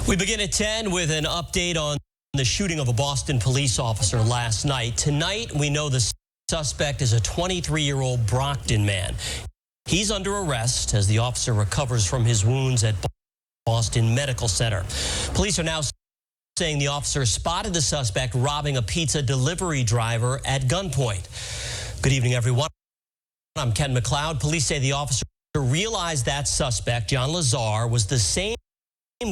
We begin at 10 with an update on the shooting of a Boston police officer last night. Tonight, we know the suspect is a 23-year-old Brockton man. He's under arrest as the officer recovers from his wounds at Boston Medical Center. Police are now saying the officer spotted the suspect robbing a pizza delivery driver at gunpoint. Good evening, everyone. I'm Ken McLeod. Police say the officer realized that suspect, John Lazar, was the same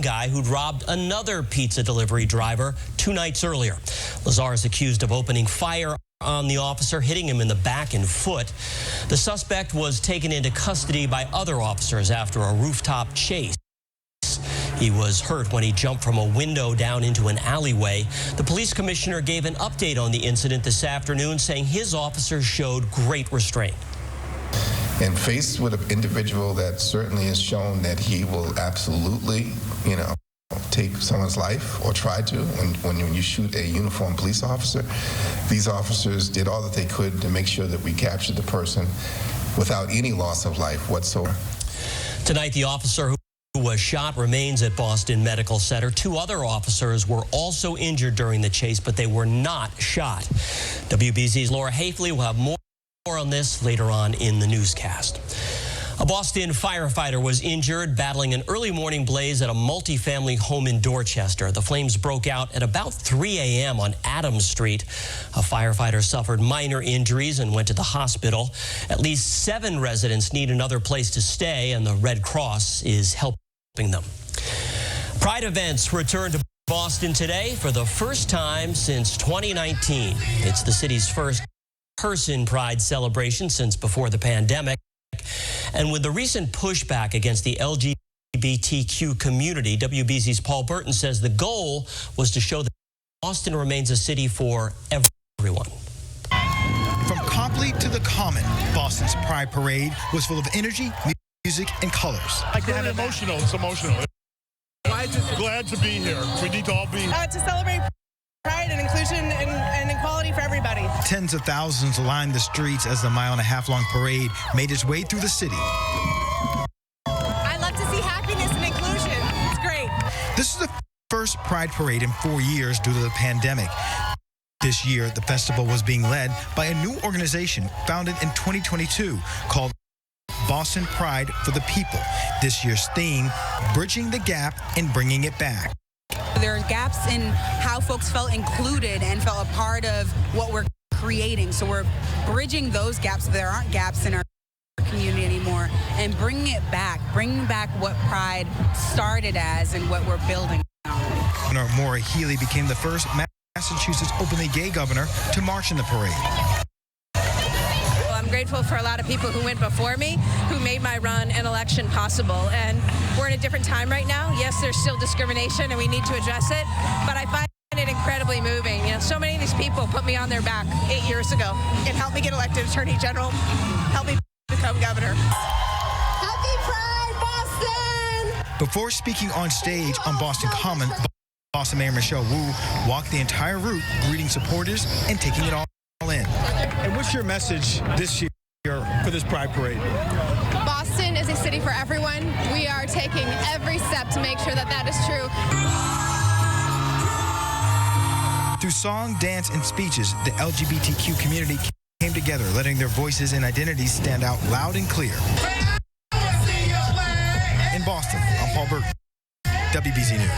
guy who'd robbed another pizza delivery driver 2 nights earlier. Lazar is accused of opening fire on the officer, hitting him in the back and foot. The suspect was taken into custody by other officers after a rooftop chase. He was hurt when he jumped from a window down into an alleyway. The police commissioner gave an update on the incident this afternoon, saying his officers showed great restraint. And faced with an individual that certainly has shown that he will absolutely, take someone's life or try to when you shoot a uniformed police officer, these officers did all that they could to make sure that we captured the person without any loss of life whatsoever. Tonight, the officer who was shot remains at Boston Medical Center. 2 other officers were also injured during the chase, but they were not shot. WBZ's Laura Hafley will have more on this later on in the newscast. A Boston firefighter was injured battling an early morning blaze at a multifamily home in Dorchester. The flames broke out at about 3 a.m. on Adams Street. A firefighter suffered minor injuries and went to the hospital. At least 7 residents need another place to stay, and the Red Cross is helping them. Pride events return to Boston today for the first time since 2019. It's the city's first person Pride celebration since before the pandemic. And with the recent pushback against the LGBTQ community, WBZ's Paul Burton says the goal was to show that Boston remains a city for everyone. From Copley to the Common, Boston's Pride Parade was full of energy, music, and colors. It's really emotional. It's emotional. Glad to be here. We need to all be to celebrate pride and inclusion and equality for everybody. Tens of thousands lined the streets as the mile-and-a-half-long parade made its way through the city. I love to see happiness and inclusion. It's great. This is the first Pride Parade in 4 years due to the pandemic. This year, the festival was being led by a new organization founded in 2022 called Boston Pride for the People. This year's theme, Bridging the Gap and Bringing It Back. There are gaps in how folks felt included and felt a part of what we're creating. So we're bridging those gaps. There aren't gaps in our community anymore, and bringing it back, bringing back what Pride started as and what we're building on. Governor Maura Healey became the first Massachusetts openly gay governor to march in the parade. I'm grateful for a lot of people who went before me, who made my run and election possible. And we're in a different time right now. Yes, there's still discrimination and we need to address it, but I find it incredibly moving. So many of these people put me on their back 8 years ago and helped me get elected Attorney General, helped me become governor. Happy Pride, Boston! Before speaking on stage on Boston Common, Boston Mayor Michelle Wu walked the entire route, greeting supporters and taking it all in. And what's your message this year for this Pride Parade? Boston is a city for everyone. We are taking every step to make sure that that is true. Through song, dance, and speeches, the LGBTQ community came together, letting their voices and identities stand out loud and clear. In Boston, I'm Paul Burton, WBZ News.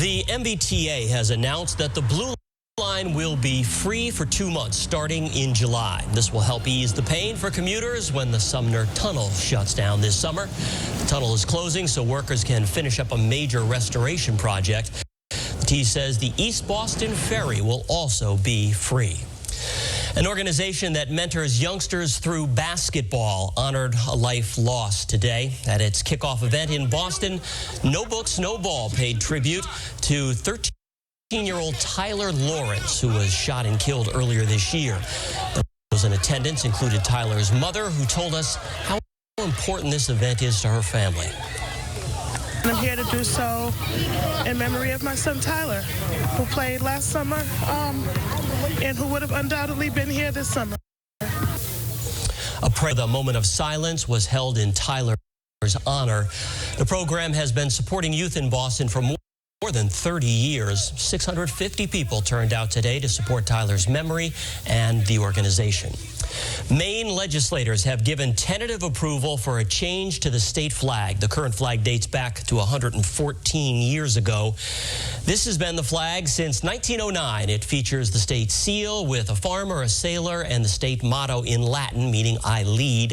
The MBTA has announced that the Blue Line will be free for 2 months starting in July. This will help ease the pain for commuters when the Sumner Tunnel shuts down this summer. The tunnel is closing so workers can finish up a major restoration project. The T says the East Boston Ferry will also be free. An organization that mentors youngsters through basketball honored a life lost today. At its kickoff event in Boston, No Books, No Ball paid tribute to 13-year-old Tyler Lawrence, who was shot and killed earlier this year. Those in attendance included Tyler's mother, who told us how important this event is to her family. I'm here to do so in memory of my son Tyler, who played last summer and who would have undoubtedly been here this summer. A prayer, the moment of silence was held in Tyler's honor. The program has been supporting youth in Boston for more than 30 years. 650 people turned out today to support Tyler's memory and the organization. Maine legislators have given tentative approval for a change to the state flag. The current flag dates back to 114 years ago. This has been the flag since 1909. It features the state seal with a farmer, a sailor, and the state motto in Latin, meaning I lead.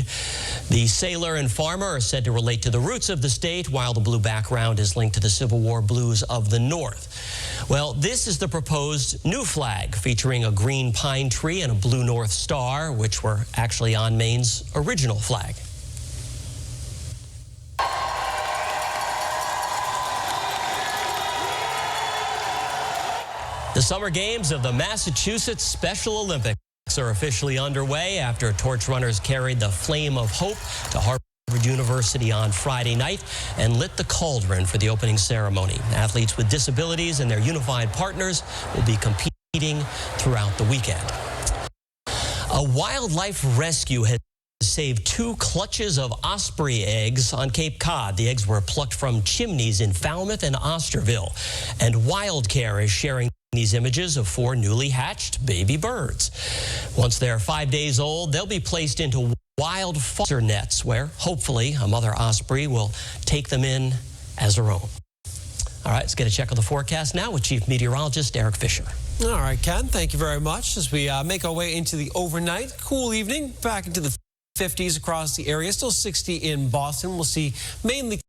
The sailor and farmer are said to relate to the roots of the state, while the blue background is linked to the Civil War blues of the North. Well, this is the proposed new flag, featuring a green pine tree and a blue North Star, which were actually on Maine's original flag. The Summer Games of the Massachusetts Special Olympics are officially underway after torch runners carried the flame of hope to Harvard University on Friday night and lit the cauldron for the opening ceremony. Athletes with disabilities and their unified partners will be competing throughout the weekend. A wildlife rescue has saved 2 clutches of osprey eggs on Cape Cod. The eggs were plucked from chimneys in Falmouth and Osterville. And WildCare is sharing these images of 4 newly hatched baby birds. Once they're 5 days old, they'll be placed into wild foster nets where, hopefully, a mother osprey will take them in as her own. All right, let's get a check of the forecast now with Chief Meteorologist Eric Fisher. All right, Ken, thank you very much. As we make our way into the overnight, cool evening, back into the 50s across the area, still 60 in Boston. We'll see mainly